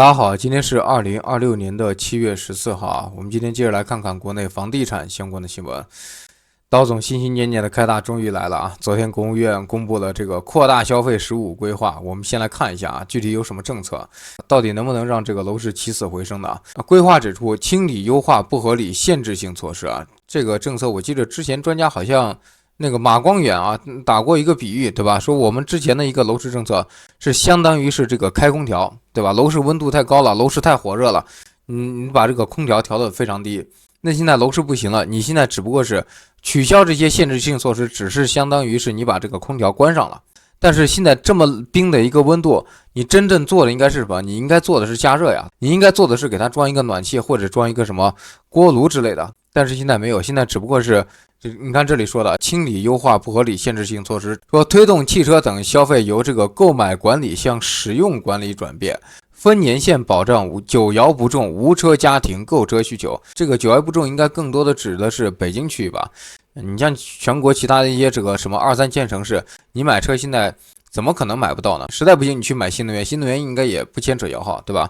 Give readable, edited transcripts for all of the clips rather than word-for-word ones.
大家好，今天是2026年的7月14号啊。我们今天接着来看看国内房地产相关的新闻。刀总心心念念的开大终于来了啊！昨天国务院公布了这个扩大消费15规划，我们先来看一下啊，具体有什么政策，到底能不能让这个楼市起死回生的啊？规划指出，清理优化不合理限制性措施啊，这个政策我记得之前专家好像那个马光远啊打过一个比喻，对吧？说我们之前的一个楼市政策是相当于是这个开空调，对吧？楼市温度太高了，楼市太火热了，你把这个空调调得非常低。那现在楼市不行了，你现在只不过是取消这些限制性措施，只是相当于是你把这个空调关上了。但是现在这么冰的一个温度，你真正做的应该是什么？你应该做的是加热呀，你应该做的是给它装一个暖气或者装一个什么锅炉之类的。但是现在没有，现在只不过是你看这里说的清理优化不合理限制性措施，说推动汽车等消费由这个购买管理向使用管理转变，分年限保障久摇不中无车家庭购车需求。这个久摇不中应该更多的指的是北京区域吧？你像全国其他的一些这个什么2、3线城市，你买车现在怎么可能买不到呢？实在不行你去买新能源，新能源应该也不牵扯摇号，对吧？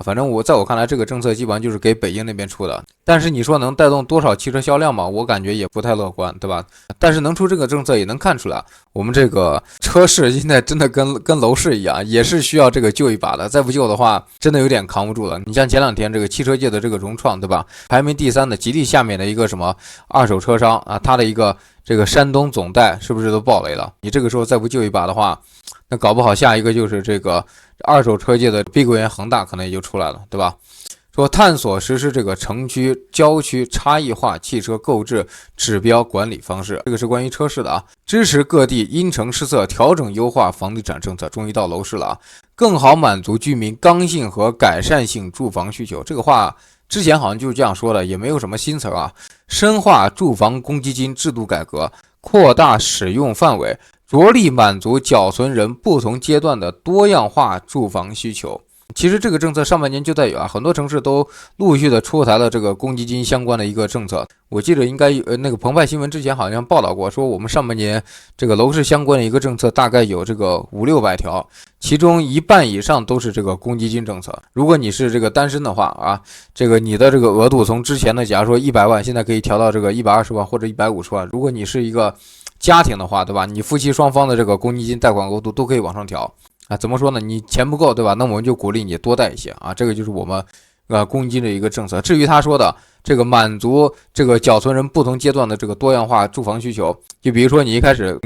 反正在我看来，这个政策基本上就是给北京那边出的。但是你说能带动多少汽车销量吗？我感觉也不太乐观，对吧？但是能出这个政策，也能看出来，我们这个车市现在真的跟楼市一样，也是需要这个救一把的。再不救的话，真的有点扛不住了。你像前2天这个汽车界的这个融创，对吧？排名第3的吉利下面的一个什么二手车商啊，他的一个这个山东总代是不是都爆雷了？你这个时候再不救一把的话，那搞不好下一个就是这个二手车界的碧桂园恒大可能也就出来了，对吧？说探索实施这个城区、郊区差异化汽车购置指标管理方式，这个是关于车市的啊。支持各地因城施策，调整优化房地产政策，终于到楼市了啊，更好满足居民刚性和改善性住房需求。这个话之前好像就是这样说的，也没有什么新词啊。深化住房公积金制度改革，扩大使用范围，着力满足缴存人不同阶段的多样化住房需求。其实这个政策上半年就在有啊，很多城市都陆续的出台了这个公积金相关的一个政策。我记得应该那个澎湃新闻之前好像报道过，说我们上半年这个楼市相关的一个政策大概有这个500-600条，其中1半以上都是这个公积金政策。如果你是这个单身的话啊，这个你的这个额度从之前的假如说100万，现在可以调到这个120万或者150万。如果你是一个家庭的话，对吧？你夫妻双方的这个公积金贷款额度都可以往上调。怎么说呢？你钱不够，对吧？那我们就鼓励你多贷一些啊，这个就是我们公积金的一个政策。至于他说的这个满足这个缴存人不同阶段的这个多样化住房需求，就比如说你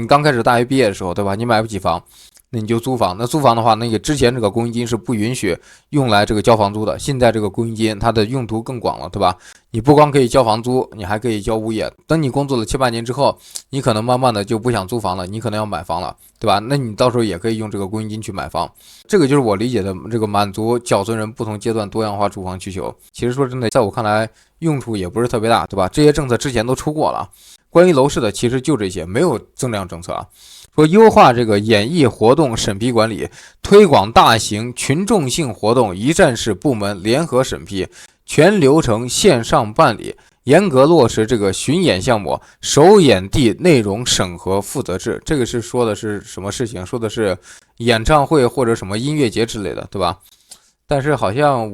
刚开始大学毕业的时候，对吧？你买不起房，那你就租房。那租房的话，那个之前这个公积金是不允许用来这个交房租的，现在这个公积金它的用途更广了，对吧？你不光可以交房租，你还可以交物业。等你工作了7、8年之后，你可能慢慢的就不想租房了，你可能要买房了，对吧？那你到时候也可以用这个公积金去买房。这个就是我理解的这个满足缴存人不同阶段多样化住房需求。其实说真的，在我看来用处也不是特别大，对吧？这些政策之前都出过了。关于楼市的其实就这些，没有增量政策啊。说优化这个演艺活动审批管理，推广大型群众性活动一站式部门联合审批，全流程线上办理，严格落实这个巡演项目首演地内容审核负责制。这个是说的是什么事情？说的是演唱会或者什么音乐节之类的，对吧？但是好像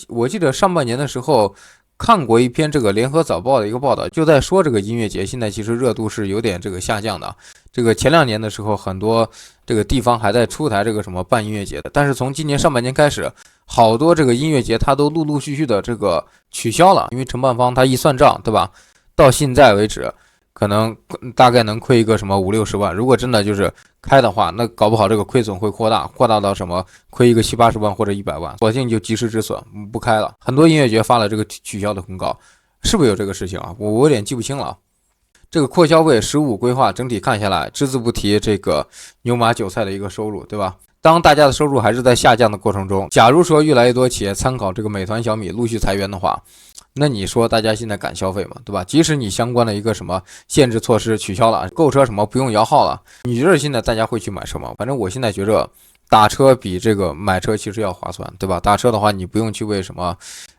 我记得上半年的时候看过一篇这个联合早报的一个报道，就在说这个音乐节现在其实热度是有点这个下降的。这个前2年的时候，很多这个地方还在出台这个什么办音乐节的，但是从今年上半年开始，好多这个音乐节它都陆陆续续的这个取消了，因为承办方他一算账，对吧？到现在为止，可能大概能亏一个什么50-60万。如果真的就是开的话，那搞不好这个亏损会扩大到什么亏一个70-80万或者100万，索性就及时止损不开了。很多音乐节发了这个取消的公告，是不是有这个事情啊？我有点记不清了。这个扩消费15规划整体看下来，只字不提这个牛马韭菜的一个收入，对吧？当大家的收入还是在下降的过程中，假如说越来越多企业参考这个美团、小米陆续裁员的话，那你说大家现在敢消费吗？对吧？即使你相关的一个什么限制措施取消了，购车什么不用摇号了，你觉得现在大家会去买车吗？反正我现在觉着打车比这个买车其实要划算，对吧？打车的话，你不用去为什么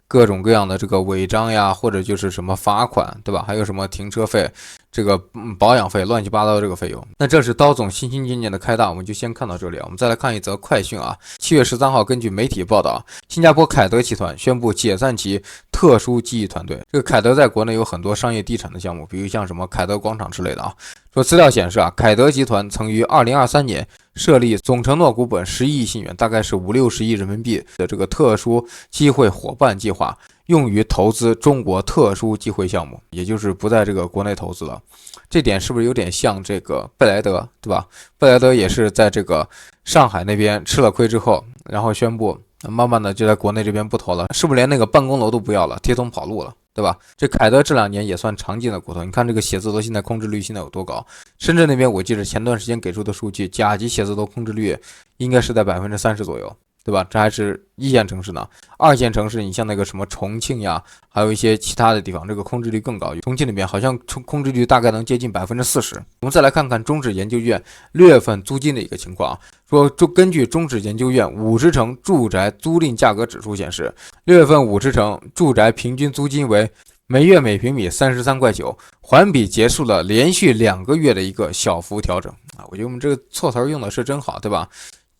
各种各样的这个违章呀，或者就是什么罚款，对吧？还有什么停车费，这个保养费乱七八糟的这个费用。那这是刀总心心念念的开大，我们就先看到这里啊。我们再来看一则快讯啊，7月13号，根据媒体报道，新加坡凯德集团宣布解散其特殊技艺团队。这个凯德在国内有很多商业地产的项目，比如像什么凯德广场之类的啊。说资料显示啊，凯德集团曾于2023年设立总承诺股本11亿新元，大概是50-60亿人民币的这个特殊机会伙伴计划，用于投资中国特殊机会项目，也就是不在这个国内投资了。这点是不是有点像这个贝莱德，对吧？贝莱德也是在这个上海那边吃了亏之后，然后宣布慢慢的就在国内这边不投了，是不是连那个办公楼都不要了，铁桶跑路了，对吧？这凯德这2年也算常见的骨头，你看这个写字楼现在空置率现在有多高？深圳那边我记得前段时间给出的数据，甲级写字楼空置率应该是在30%左右，对吧？这还是1线城市呢，2线城市你像那个什么重庆呀，还有一些其他的地方，这个空置率更高。重庆里面好像空置率大概能接近40%。我们再来看看中指研究院6月份租金的一个情况，说根据中指研究院50城住宅租赁价格指数显示，6月份50城住宅平均租金为每月每平米33.9块，环比结束了连续2个月的一个小幅调整啊。我觉得我们这个措辞用的是真好，对吧？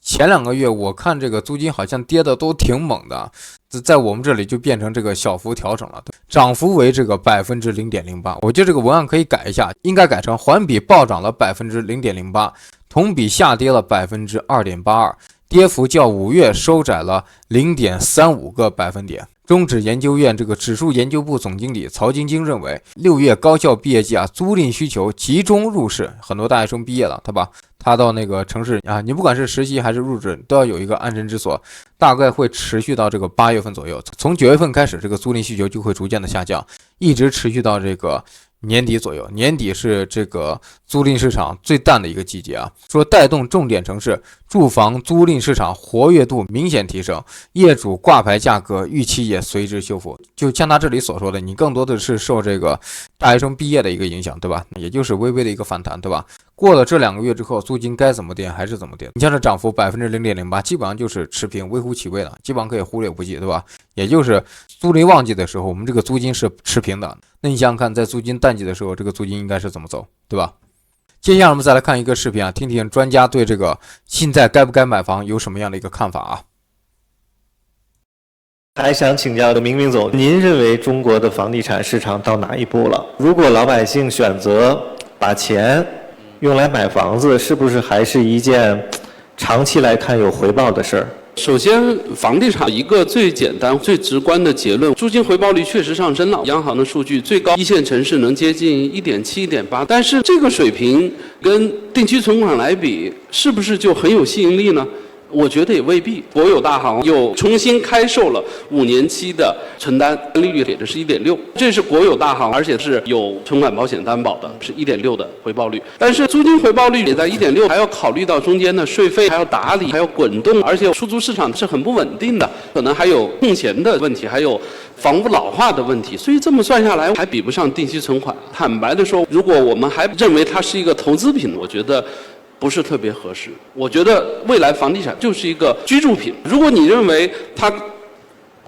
前2个月我看这个租金好像跌的都挺猛的，在我们这里就变成这个小幅调整了，涨幅为这个0.08%。我觉得这个文案可以改一下，应该改成环比暴涨了0.08%，同比下跌了2.82%，跌幅较5月收窄了0.35个百分点。中指研究院这个指数研究部总经理曹晶晶认为，6月高校毕业季啊，租赁需求集中入市，很多大学生毕业了，对吧？他到那个城市啊，你不管是实习还是入职，都要有一个安身之所，大概会持续到这个8月份左右。从9月份开始，这个租赁需求就会逐渐的下降，一直持续到这个年底左右。年底是这个租赁市场最淡的一个季节啊。说带动重点城市住房租赁市场活跃度明显提升，业主挂牌价格预期也随之修复。就像他这里所说的，你更多的是受这个大学生毕业的一个影响，对吧？也就是微微的一个反弹，对吧？过了这2个月之后，租金该怎么跌还是怎么跌。你像这涨幅0.08%，基本上就是持平，微乎其微的，基本上可以忽略不计，对吧？也就是租赁旺季的时候，我们这个租金是持平的。那你想想看，在租金淡季的时候，这个租金应该是怎么走，对吧？接下来我们再来看一个视频啊，听听专家对这个现在该不该买房有什么样的一个看法啊。还想请教明明总，您认为中国的房地产市场到哪一步了？如果老百姓选择把钱用来买房子，是不是还是一件长期来看有回报的事儿？首先，房地产一个最简单、最直观的结论，租金回报率确实上升了。央行的数据，最高1线城市能接近1.7、1.8，但是这个水平跟定期存款来比，是不是就很有吸引力呢？我觉得也未必。国有大行又重新开售了5年期的存单，利率给的是1.6，这是国有大行，而且是有存款保险担保的，是1.6的回报率。但是租金回报率也在1.6，还要考虑到中间的税费，还要打理，还要滚动，而且出租市场是很不稳定的，可能还有空闲的问题，还有房屋老化的问题，所以这么算下来还比不上定期存款。坦白的说，如果我们还认为它是一个投资品，我觉得不是特别合适。我觉得未来房地产就是一个居住品，如果你认为它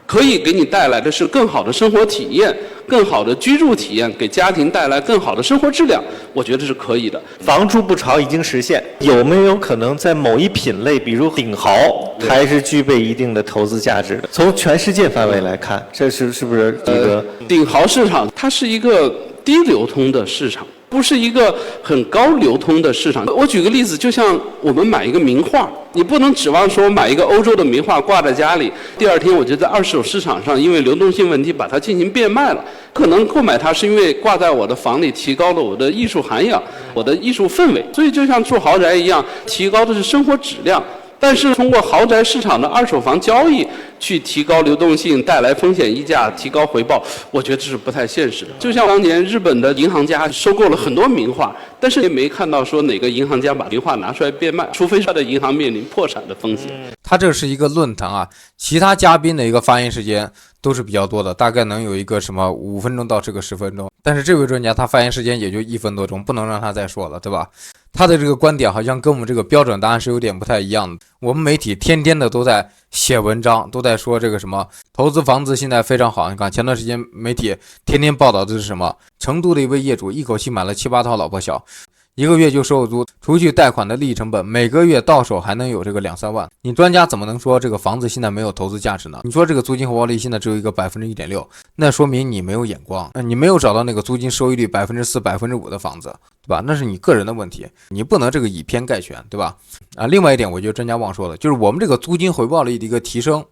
可以给你带来的是更好的生活体验、更好的居住体验，给家庭带来更好的生活质量，我觉得是可以的。房住不炒已经实现，有没有可能在某一品类，比如顶豪，还是具备一定的投资价值的？从全世界范围来看，这是不是一个顶豪市场？它是一个低流通的市场，不是一个很高流通的市场。我举个例子，就像我们买一个名画，你不能指望说买一个欧洲的名画挂在家里，第二天我就在二手市场上因为流动性问题把它进行变卖了。可能购买它是因为挂在我的房里，提高了我的艺术涵养，我的艺术氛围。所以就像住豪宅一样，提高的是生活质量。但是通过豪宅市场的二手房交易去提高流动性，带来风险溢价，提高回报，我觉得这是不太现实的。就像当年日本的银行家收购了很多名画，但是也没看到说哪个银行家把名画拿出来变卖，除非他的银行面临破产的风险。他这是一个论坛啊，其他嘉宾的一个发言时间都是比较多的，大概能有一个什么5分钟到这个10分钟，但是这位专家他发言时间也就1分多钟，不能让他再说了，对吧？他的这个观点好像跟我们这个标准答案是有点不太一样的。我们媒体天天的都在写文章，都在说这个什么投资房子现在非常好。你看前段时间媒体天天报道的是什么？成都的一位业主一口气买了7、8套老婆小，一个月就收租，除去贷款的利益成本，每个月到手还能有这个2、3万。你专家怎么能说这个房子现在没有投资价值呢？你说这个租金回报率现在只有一个1.6%，那说明你没有眼光，你没有找到那个租金收益率4%、5%的房子，对吧？那是你个人的问题，你不能这个以偏概全，对吧？另外一点，我觉得专家忘说了，就是我们这个租金回报率的一个提升，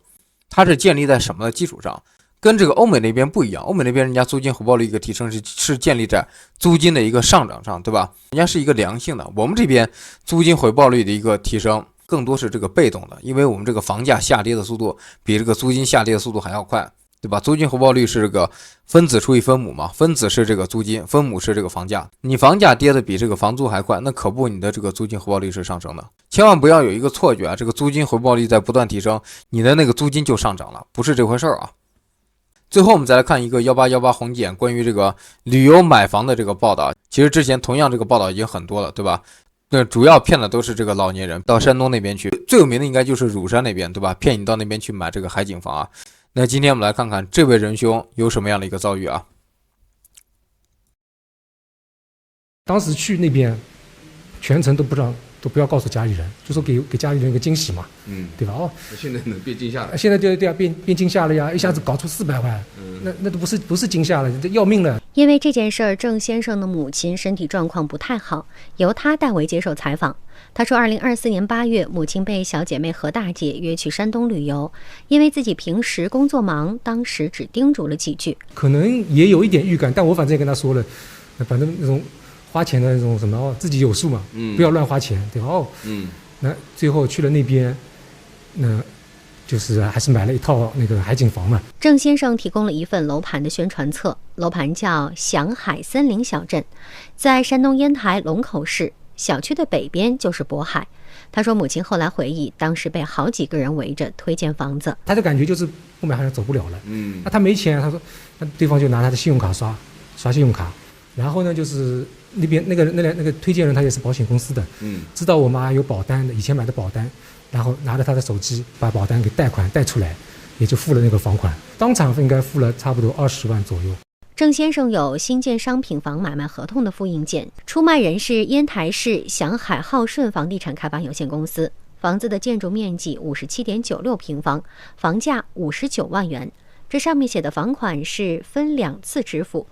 它是建立在什么的基础上？跟这个欧美那边不一样，欧美那边人家租金回报率一个提升是建立在租金的一个上涨上，对吧？人家是一个良性的，我们这边租金回报率的一个提升更多是这个被动的，因为我们这个房价下跌的速度比这个租金下跌的速度还要快，对吧？租金回报率是这个分子除以分母嘛，分子是这个租金，分母是这个房价。你房价跌的比这个房租还快，那可不，你的这个租金回报率是上升的。千万不要有一个错觉啊，这个租金回报率在不断提升，你的那个租金就上涨了，不是这回事啊。最后我们再来看一个1818红检关于这个旅游买房的这个报道，其实之前同样这个报道已经很多了，对吧？那主要骗的都是这个老年人到山东那边去，最有名的应该就是乳山那边，对吧？骗你到那边去买这个海景房啊。那今天我们来看看这位仁兄有什么样的一个遭遇啊？当时去那边，全程都不要告诉家里人，就说给家里人一个惊喜嘛，对吧？现在能变惊吓了？现在对啊，变惊吓了呀！一下子搞出400万，那都不是惊吓了，这要命了。因为这件事儿，郑先生的母亲身体状况不太好，由他代为接受采访。他说，2024年8月，母亲被小姐妹何大姐约去山东旅游，因为自己平时工作忙，当时只叮嘱了几句，可能也有一点预感，但我反正也跟他说了，反正那种花钱的那种什么自己有数嘛，不要乱花钱，对吧？那最后去了那边，那就是还是买了一套那个海景房嘛。郑先生提供了一份楼盘的宣传册，楼盘叫祥海森林小镇，在山东烟台龙口市，小区的北边就是渤海。他说母亲后来回忆，当时被好几个人围着推荐房子，他就感觉就是不买好像走不了了。那他没钱，他说那对方就拿他的信用卡刷信用卡，然后呢就是那边那个推荐人他也是保险公司的，知道我妈有保单的，以前买的保单，然后拿着他的手机把保单给贷款贷出来，也就付了那个房款，当场应该付了差不多20万左右。郑先生有新建商品房买卖合同的复印件，出卖人是烟台市祥海浩顺房地产开发有限公司，房子的建筑面积57.96平方，房价59万元，这上面写的房款是分2次支付。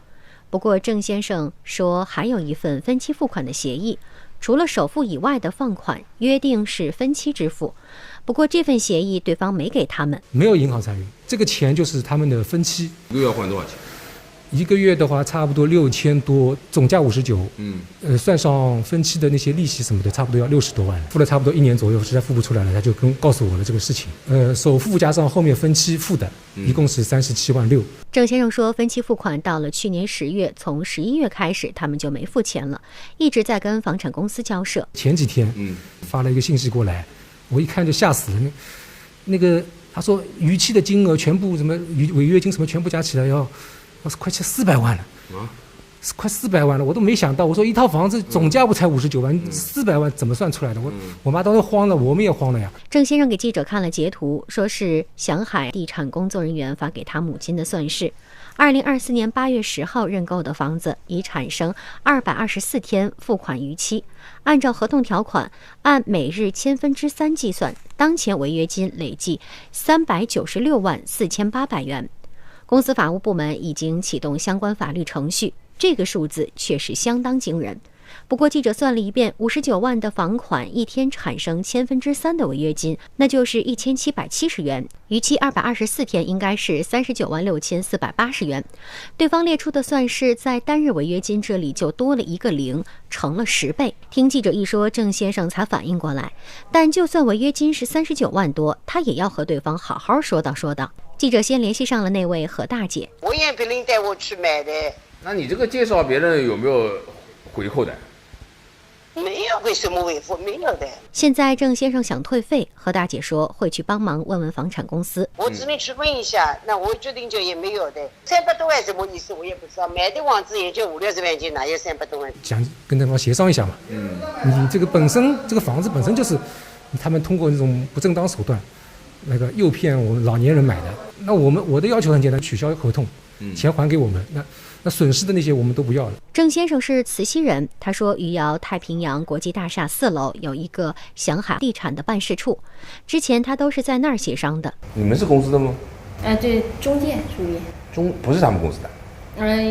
不过郑先生说还有一份分期付款的协议，除了首付以外的放款约定是分期支付，不过这份协议对方没给他们，没有银行参与，这个钱就是他们的分期。一个月要还多少钱？一个月的话差不多6000多，总价59，算上分期的那些利息什么的，差不多要60多万，付了差不多1年左右，实在付不出来了，他就告诉我了这个事情。首付加上后面分期付的，一共是37万6。郑先生说，分期付款到了去年10月，从11月开始他们就没付钱了，一直在跟房产公司交涉。前几天发了一个信息过来，我一看就吓死了，那个他说逾期的金额全部什么违约金什么全部加起来要快400万了，快400万了，我都没想到。我说一套房子总价不才59万，400万怎么算出来的？我妈当时慌了，我们也慌了呀。郑先生给记者看了截图，说是祥海地产工作人员发给他母亲的算式。2024年8月10号认购的房子已产生224天付款逾期，按照合同条款，按每日3/1000计算，当前违约金累计396万4800元。公司法务部门已经启动相关法律程序，这个数字确实相当惊人。不过记者算了一遍，59万的房款一天产生3/1000的违约金，那就是1770元，逾期224天应该是39万6480元。对方列出的算式在单日违约金这里就多了一个0，成了10倍。听记者一说，郑先生才反应过来，但就算违约金是39万多，他也要和对方好好说道。记者先联系上了那位何大姐，我也别人带我去买的。那你这个介绍别人有没有回扣的？没有为什么维护，没有的。现在郑先生想退费，何大姐说会去帮忙问问房产公司。我只能去问一下，那我决定就也没有的。300多万什么意思我也不知道，买的房子也就50-60万斤，哪有300多万？想跟对方协商一下嘛。你这个本身这个房子本身就是他们通过那种不正当手段，那个诱骗我们老年人买的。那我的要求很简单，取消合同，钱还给我们。那损失的那些我们都不要了。郑先生是慈溪人，他说余姚太平洋国际大厦4楼有一个祥海地产的办事处，之前他都是在那儿协商的。你们是公司的吗？对，中介属于。不是他们公司的。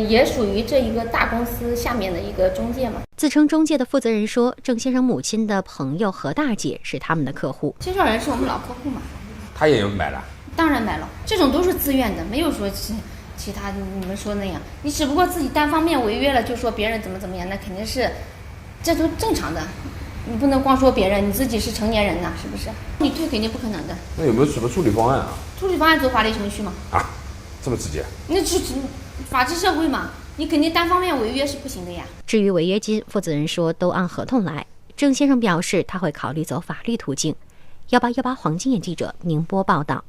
也属于这一个大公司下面的一个中介嘛。自称中介的负责人说，郑先生母亲的朋友何大姐是他们的客户。介绍人是我们老客户嘛。他也有买了？当然买了，这种都是自愿的，没有说其他你们说那样，你只不过自己单方面违约了，就说别人怎么样，那肯定是，这都正常的。你不能光说别人，你自己是成年人呐，是不是？你退肯定不可能的。那有没有什么处理方案啊？处理方案走法律程序嘛。啊，这么直接？那是法治社会嘛，你肯定单方面违约是不行的呀。至于违约金，负责人说都按合同来。郑先生表示他会考虑走法律途径。1818黄金眼记者宁波报道。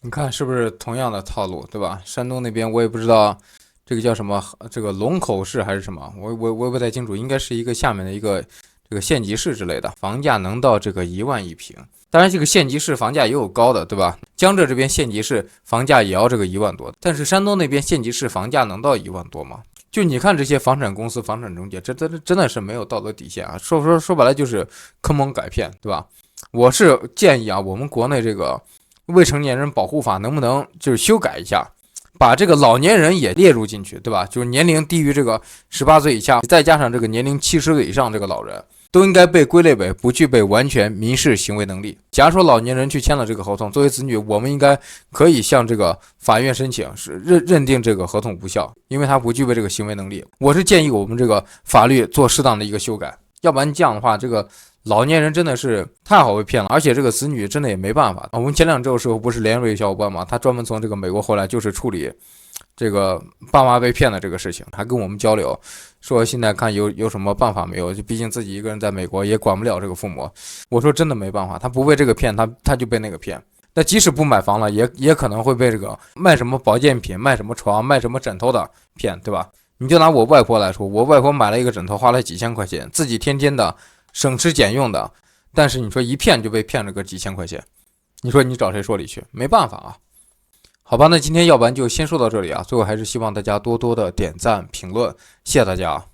你看是不是同样的套路，对吧？山东那边我也不知道这个叫什么，这个龙口市还是什么，我不太清楚，应该是一个下面的一个这个县级市之类的，房价能到这个1万1平。当然这个县级市房价也有高的，对吧？江浙这边县级市房价也要这个1万多，但是山东那边县级市房价能到1万多吗？就你看这些房产公司、房产中介，这真的是没有道德底线啊！说白了就是坑蒙拐骗，对吧？我是建议啊，我们国内这个未成年人保护法能不能就是修改一下，把这个老年人也列入进去，对吧？就是年龄低于这个18岁以下，再加上这个年龄70岁以上这个老人，都应该被归类为不具备完全民事行为能力。假如说老年人去签了这个合同，作为子女，我们应该可以向这个法院申请，是认定这个合同无效，因为他不具备这个行为能力。我是建议我们这个法律做适当的一个修改，要不然这样的话，这个老年人真的是太好被骗了，而且这个子女真的也没办法。我们前2周的时候不是连瑞小伙伴吗？他专门从这个美国回来，就是处理这个爸妈被骗的这个事情，还跟我们交流，说现在看有什么办法没有？就毕竟自己一个人在美国也管不了这个父母。我说真的没办法，他不被这个骗，他就被那个骗。那即使不买房了，也可能会被这个卖什么保健品、卖什么床、卖什么枕头的骗，对吧？你就拿我外婆来说，我外婆买了一个枕头，花了几千块钱，自己天天的省吃俭用的，但是你说一骗就被骗了个几千块钱，你说你找谁说理去？没办法啊。好吧，那今天要不然就先说到这里啊。最后还是希望大家多多的点赞评论，谢谢大家啊。